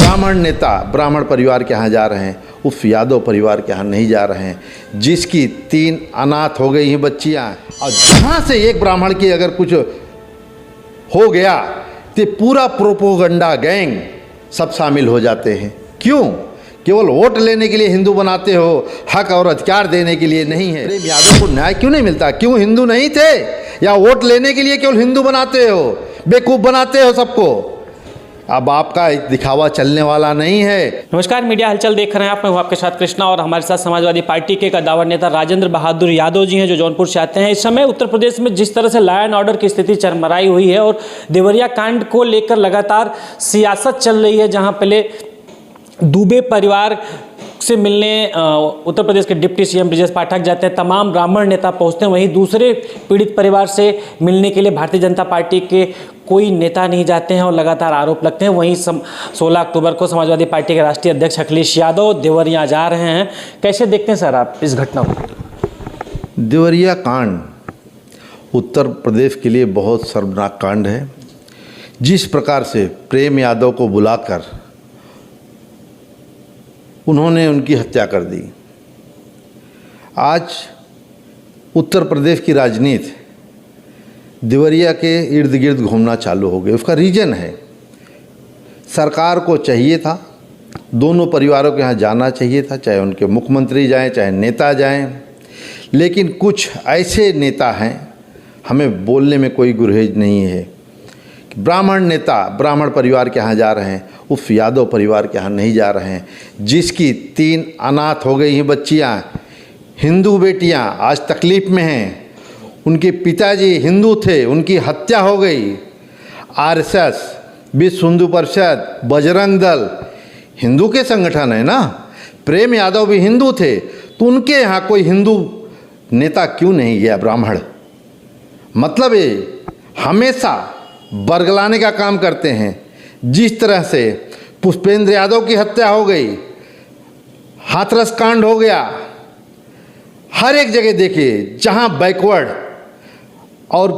ब्राह्मण नेता ब्राह्मण परिवार के यहाँ जा रहे हैं, उस यादव परिवार के यहाँ नहीं जा रहे हैं, जिसकी 3 अनाथ हो गई हैं बच्चियाँ। और जहाँ से एक ब्राह्मण की अगर कुछ हो गया तो पूरा प्रोपोगंडा गैंग सब शामिल हो जाते हैं। क्यों? केवल वोट लेने के लिए हिंदू बनाते हो, हक और अधिकार देने के लिए नहीं है। प्रेम यादव को न्याय क्यों नहीं मिलता? क्यों हिंदू नहीं थे? या वोट लेने के लिए केवल हिंदू बनाते हो, बेवकूफ़ बनाते हो सबको? अब आपका दिखावा चलने वाला नहीं है। नमस्कार, मीडिया हलचल देख रहे हैं आप। मैं हूं आपके साथ कृष्णा और हमारे साथ समाजवादी पार्टी के कद्दावर नेता राजेंद्र बहादुर यादव जी हैं, जो जौनपुर से आते हैं। इस समय उत्तर प्रदेश में जिस तरह से लॉ एंड ऑर्डर की स्थिति चरमराई हुई है और देवरिया कांड को लेकर लगातार सियासत चल रही है, जहां पहले दुबे परिवार से मिलने उत्तर प्रदेश के डिप्टी सीएम ब्रजेश पाठक जाते हैं, तमाम ब्राह्मण नेता पहुंचते हैं, वहीं दूसरे पीड़ित परिवार से मिलने के लिए भारतीय जनता पार्टी के कोई नेता नहीं जाते हैं और लगातार आरोप लगते हैं। वहीं 16 अक्टूबर को समाजवादी पार्टी के राष्ट्रीय अध्यक्ष अखिलेश यादव देवरिया जा रहे हैं। कैसे देखते हैं सर आप इस घटना को? देवरिया कांड उत्तर प्रदेश के लिए बहुत शर्मनाक कांड है। जिस प्रकार से प्रेम यादव को बुलाकर उन्होंने उनकी हत्या कर दी, आज उत्तर प्रदेश की राजनीति देवरिया के इर्द गिर्द घूमना चालू हो गई। उसका रीज़न है, सरकार को चाहिए था, दोनों परिवारों के यहाँ जाना चाहिए था, चाहे उनके मुख्यमंत्री जाएं, चाहे नेता जाएं, लेकिन कुछ ऐसे नेता हैं, हमें बोलने में कोई गुरेज नहीं है, ब्राह्मण नेता ब्राह्मण परिवार के यहाँ जा रहे हैं, उस यादव परिवार के यहाँ नहीं जा रहे हैं, जिसकी 3 अनाथ हो गई हैं बच्चियाँ, हिंदू बेटियाँ आज तकलीफ़ में हैं। उनके पिताजी हिंदू थे, उनकी हत्या हो गई। आरएसएस, विश्व हिंदू परिषद, बजरंग दल हिंदू के संगठन है ना। प्रेम यादव भी हिंदू थे, तो उनके यहाँ कोई हिंदू नेता क्यों नहीं गया? ब्राह्मण मतलब ये हमेशा बरगलाने का काम करते हैं। जिस तरह से पुष्पेंद्र यादव की हत्या हो गई, हाथरस कांड हो गया, हर एक जगह देखिए जहां बैकवर्ड और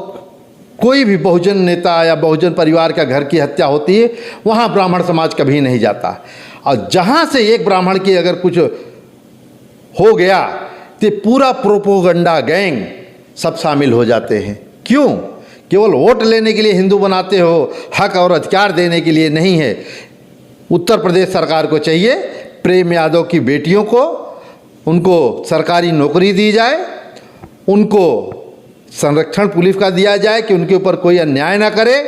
कोई भी बहुजन नेता या बहुजन परिवार का घर की हत्या होती है, वहां ब्राह्मण समाज कभी नहीं जाता। और जहां से एक ब्राह्मण की अगर कुछ हो गया तो पूरा प्रोपोगंडा गैंग सब शामिल हो जाते हैं। क्यों? केवल वोट लेने के लिए हिंदू बनाते हो, हक और अधिकार देने के लिए नहीं है। उत्तर प्रदेश सरकार को चाहिए प्रेम यादव की बेटियों को, उनको सरकारी नौकरी दी जाए, उनको संरक्षण पुलिस का दिया जाए कि उनके ऊपर कोई अन्याय ना करे।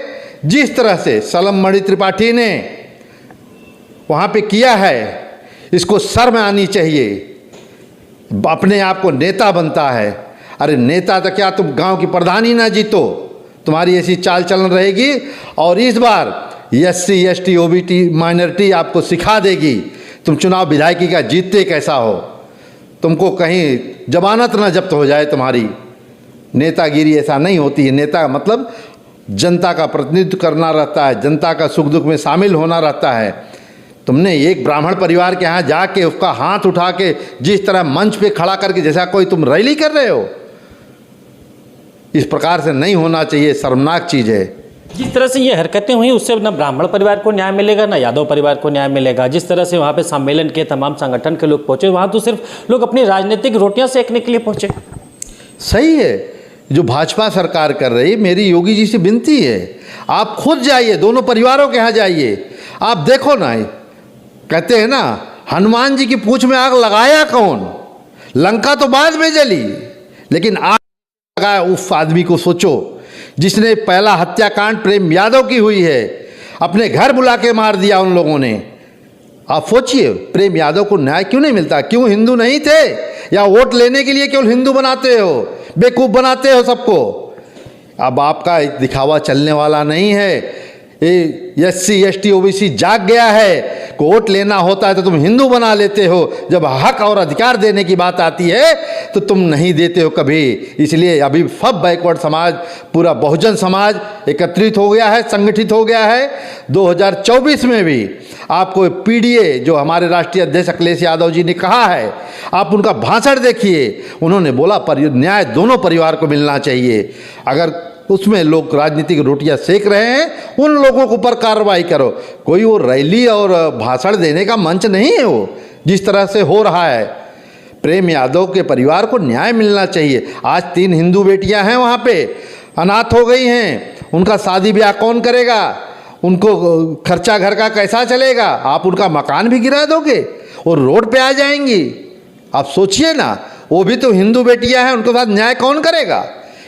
जिस तरह से सलम मणि त्रिपाठी ने वहाँ पे किया है, इसको शर्म आनी चाहिए। अपने आप को नेता बनता है, अरे नेता तो क्या, तुम गांव की प्रधानी ना जीतो, तुम्हारी ऐसी चाल चलन रहेगी। और इस बार SC ST OBT माइनॉरिटी आपको सिखा देगी तुम चुनाव विधायकी का जीतते कैसा हो। तुमको कहीं जमानत ना जब्त हो जाए तुम्हारी। नेतागिरी ऐसा नहीं होती है। नेता मतलब जनता का प्रतिनिधित्व करना रहता है, जनता का सुख दुख में शामिल होना रहता है। तुमने एक ब्राह्मण परिवार के यहाँ जाके उसका हाथ उठा के जिस तरह मंच पे खड़ा करके जैसा कोई तुम रैली कर रहे हो, इस प्रकार से नहीं होना चाहिए। शर्मनाक चीज़ है। जिस तरह से ये हरकतें हुई, उससे ना ब्राह्मण परिवार को न्याय मिलेगा, ना यादव परिवार को न्याय मिलेगा। जिस तरह से वहाँ पे सम्मेलन के तमाम संगठन के लोग पहुँचे, वहाँ तो सिर्फ लोग अपनी राजनीतिक रोटियाँ सेकने के लिए पहुँचे। सही है जो भाजपा सरकार कर रही। मेरी योगी जी से विनती है, आप खुद जाइए, दोनों परिवारों के यहाँ जाइए, आप देखो ना। कहते हैं ना, हनुमान जी की पूंछ में आग लगाया कौन? लंका तो बाद में जली, लेकिन आग लगाया उस आदमी को। सोचो, जिसने पहला हत्याकांड प्रेम यादव की हुई है, अपने घर बुला के मार दिया उन लोगों ने। आप सोचिए, प्रेम यादव को न्याय क्यों नहीं मिलता? क्यों हिंदू नहीं थे? या वोट लेने के लिए केवल हिंदू बनाते हो, बेवकूफ़ बनाते हो सबको? अब आपका दिखावा चलने वाला नहीं है। SC ST OBC जाग गया है। वोट लेना होता है तो तुम हिंदू बना लेते हो, जब हक और अधिकार देने की बात आती है तो तुम नहीं देते हो कभी। इसलिए अभी सब बैकवर्ड समाज, पूरा बहुजन समाज एकत्रित हो गया है, संगठित हो गया है। 2024 में भी आपको PDA जो हमारे राष्ट्रीय अध्यक्ष अखिलेश यादव जी ने कहा है, आप उनका भाषण देखिए। उन्होंने बोला न्याय दोनों परिवार को मिलना चाहिए। अगर उसमें लोग राजनीतिक रोटियां सेक रहे हैं, उन लोगों के ऊपर कार्रवाई करो। कोई वो रैली और भाषण देने का मंच नहीं है वो, जिस तरह से हो रहा है। प्रेम यादव के परिवार को न्याय मिलना चाहिए। आज 3 हिंदू बेटियां हैं वहाँ पे, अनाथ हो गई हैं, उनका शादी ब्याह कौन करेगा? उनको खर्चा घर का कैसा चलेगा? आप उनका मकान भी गिरा दोगे और रोड पे आ जाएंगी। आप सोचिए ना, वो भी तो हिंदू बेटियां हैं, उनके साथ न्याय कौन करेगा?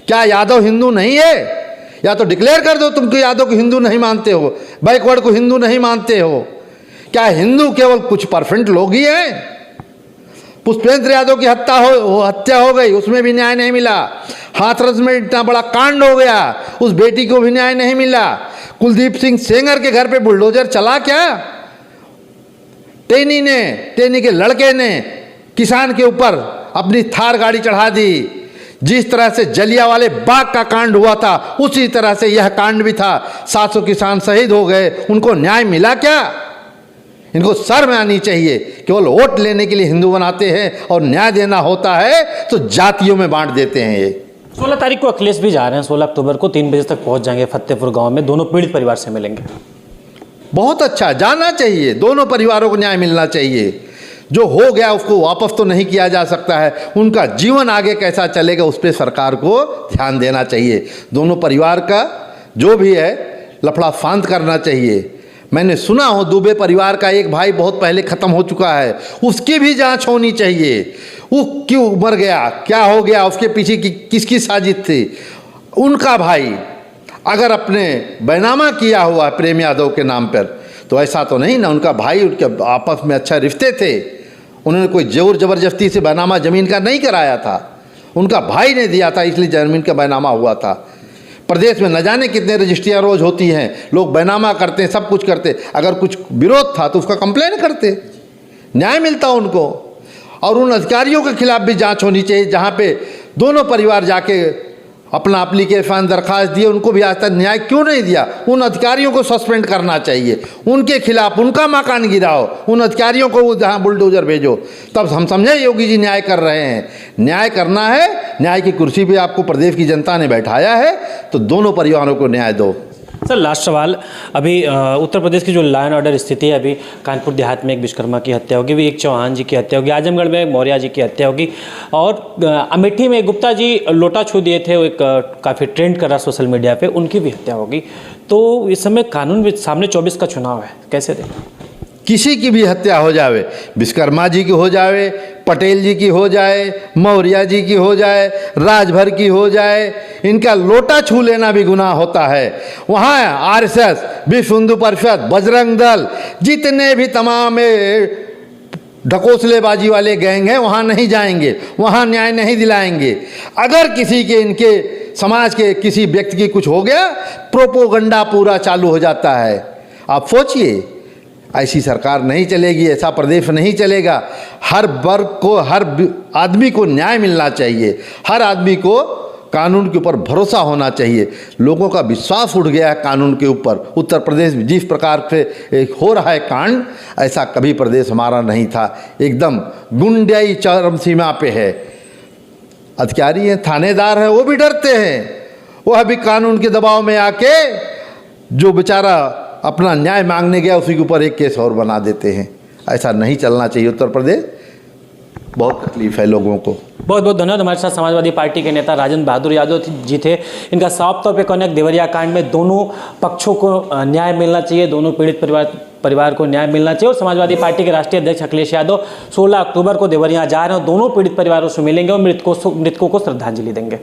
क्या यादव हिंदू नहीं है? या तो डिक्लेयर कर दो तुम यादव को हिंदू नहीं मानते हो, बैकवर्ड को हिंदू नहीं मानते हो। क्या हिंदू केवल कुछ परसेंट लोग ही हैं? पुष्पेंद्र यादव की हत्या हो गई, उसमें भी न्याय नहीं मिला। हाथरस में इतना बड़ा कांड हो गया, उस बेटी को भी न्याय नहीं मिला। कुलदीप सिंह सेंगर के घर पे बुलडोजर चला क्या? टेनी के लड़के ने किसान के ऊपर अपनी थार गाड़ी चढ़ा दी। जिस तरह से जलियांवाले बाग का कांड हुआ था, उसी तरह से यह कांड भी था। 700 किसान शहीद हो गए, उनको न्याय मिला क्या? इनको शर्म आनी चाहिए। केवल वोट लेने के लिए हिंदू बनाते हैं और न्याय देना होता है तो जातियों में बांट देते हैं। ये 16 तारीख को अखिलेश भी जा रहे हैं, 16 अक्टूबर को 3 बजे तक पहुंच जाएंगे फतेहपुर गांव में, दोनों पीड़ित परिवार से मिलेंगे। बहुत अच्छा, जाना चाहिए। दोनों परिवारों को न्याय मिलना चाहिए। जो हो गया उसको वापस तो नहीं किया जा सकता है, उनका जीवन आगे कैसा चलेगा उस पर सरकार को ध्यान देना चाहिए। दोनों परिवार का जो भी है लफड़ा फांद करना चाहिए। मैंने सुना हो दुबे परिवार का एक भाई बहुत पहले ख़त्म हो चुका है, उसकी भी जांच होनी चाहिए। वो क्यों मर गया, क्या हो गया, उसके पीछे किसकी साजिश थी? उनका भाई अगर अपने बैनामा किया हुआ प्रेम यादव के नाम पर, तो ऐसा तो नहीं ना, उनका भाई उनके आपस में अच्छा रिश्ते थे, उन्होंने कोई जोर ज़बरदस्ती से बैनामा ज़मीन का नहीं कराया था, उनका भाई ने दिया था, इसलिए ज़मीन का बैनामा हुआ था। प्रदेश में न जाने कितने रजिस्ट्रियाँ रोज होती हैं, लोग बैनामा करते हैं, सब कुछ करते। अगर कुछ विरोध था तो उसका कंप्लेन करते, न्याय मिलता उनको। और उन अधिकारियों के खिलाफ भी जांच होनी चाहिए जहां पे दोनों परिवार जाके अपना एप्लीकेशन दरखास्त दिए, उनको भी आज तक न्याय क्यों नहीं दिया? उन अधिकारियों को सस्पेंड करना चाहिए, उनके खिलाफ उनका मकान गिराओ, उन अधिकारियों को जहाँ बुलडोजर भेजो, तब हम समझे योगी जी न्याय कर रहे हैं। न्याय करना है, न्याय की कुर्सी पे आपको प्रदेश की जनता ने बैठाया है, तो दोनों परिवारों को न्याय दो। सर लास्ट सवाल, अभी उत्तर प्रदेश की जो लॉ एंड ऑर्डर स्थिति है, अभी कानपुर देहात में एक विश्वकर्मा की हत्या होगी, भी एक चौहान जी की हत्या होगी, आजमगढ़ में एक मौर्य जी की हत्या होगी, और अमेठी में गुप्ता जी लोटा छू दिए थे, वो एक काफ़ी ट्रेंड कर रहा सोशल मीडिया पे, उनकी भी हत्या होगी। तो इस समय कानून सामने 24 का चुनाव है, कैसे देखें? किसी की भी हत्या हो जावे, विश्वकर्मा जी की हो जाए, पटेल जी की हो जाए, मौर्य जी की हो जाए, राजभर की हो जाए, इनका लोटा छू लेना भी गुनाह होता है। वहाँ आरएसएस, विश्व हिंदू परिषद, बजरंग दल, जितने भी तमाम ढकोसलेबाजी वाले गैंग हैं, वहाँ नहीं जाएंगे, वहाँ न्याय नहीं दिलाएंगे। अगर किसी के, इनके समाज के किसी व्यक्ति की कुछ हो गया, प्रोपोगंडा पूरा चालू हो जाता है। आप सोचिए, ऐसी सरकार नहीं चलेगी, ऐसा प्रदेश नहीं चलेगा। हर वर्ग को, हर आदमी को न्याय मिलना चाहिए, हर आदमी को कानून के ऊपर भरोसा होना चाहिए। लोगों का विश्वास उठ गया है कानून के ऊपर। उत्तर प्रदेश में जिस प्रकार से हो रहा है कांड, ऐसा कभी प्रदेश हमारा नहीं था। एकदम गुंडाई चरम सीमा पे है। अधिकारी हैं, थानेदार हैं, वो भी डरते हैं, वह भी कानून के दबाव में आके जो बेचारा अपना न्याय मांगने गया उसी के ऊपर एक केस और बना देते हैं। ऐसा नहीं चलना चाहिए उत्तर प्रदेश। बहुत तकलीफ है लोगों को। बहुत बहुत धन्यवाद। हमारे साथ समाजवादी पार्टी के नेता राजेंद्र बहादुर यादव जी थे। इनका साफ तौर पे कहना है देवरिया कांड में दोनों पक्षों को न्याय मिलना चाहिए, दोनों पीड़ित परिवार को न्याय मिलना चाहिए। और समाजवादी पार्टी के राष्ट्रीय अध्यक्ष अखिलेश यादव 16 अक्टूबर को देवरिया जा रहे हैं और दोनों पीड़ित परिवारों से मिलेंगे और मृतकों को श्रद्धांजलि देंगे।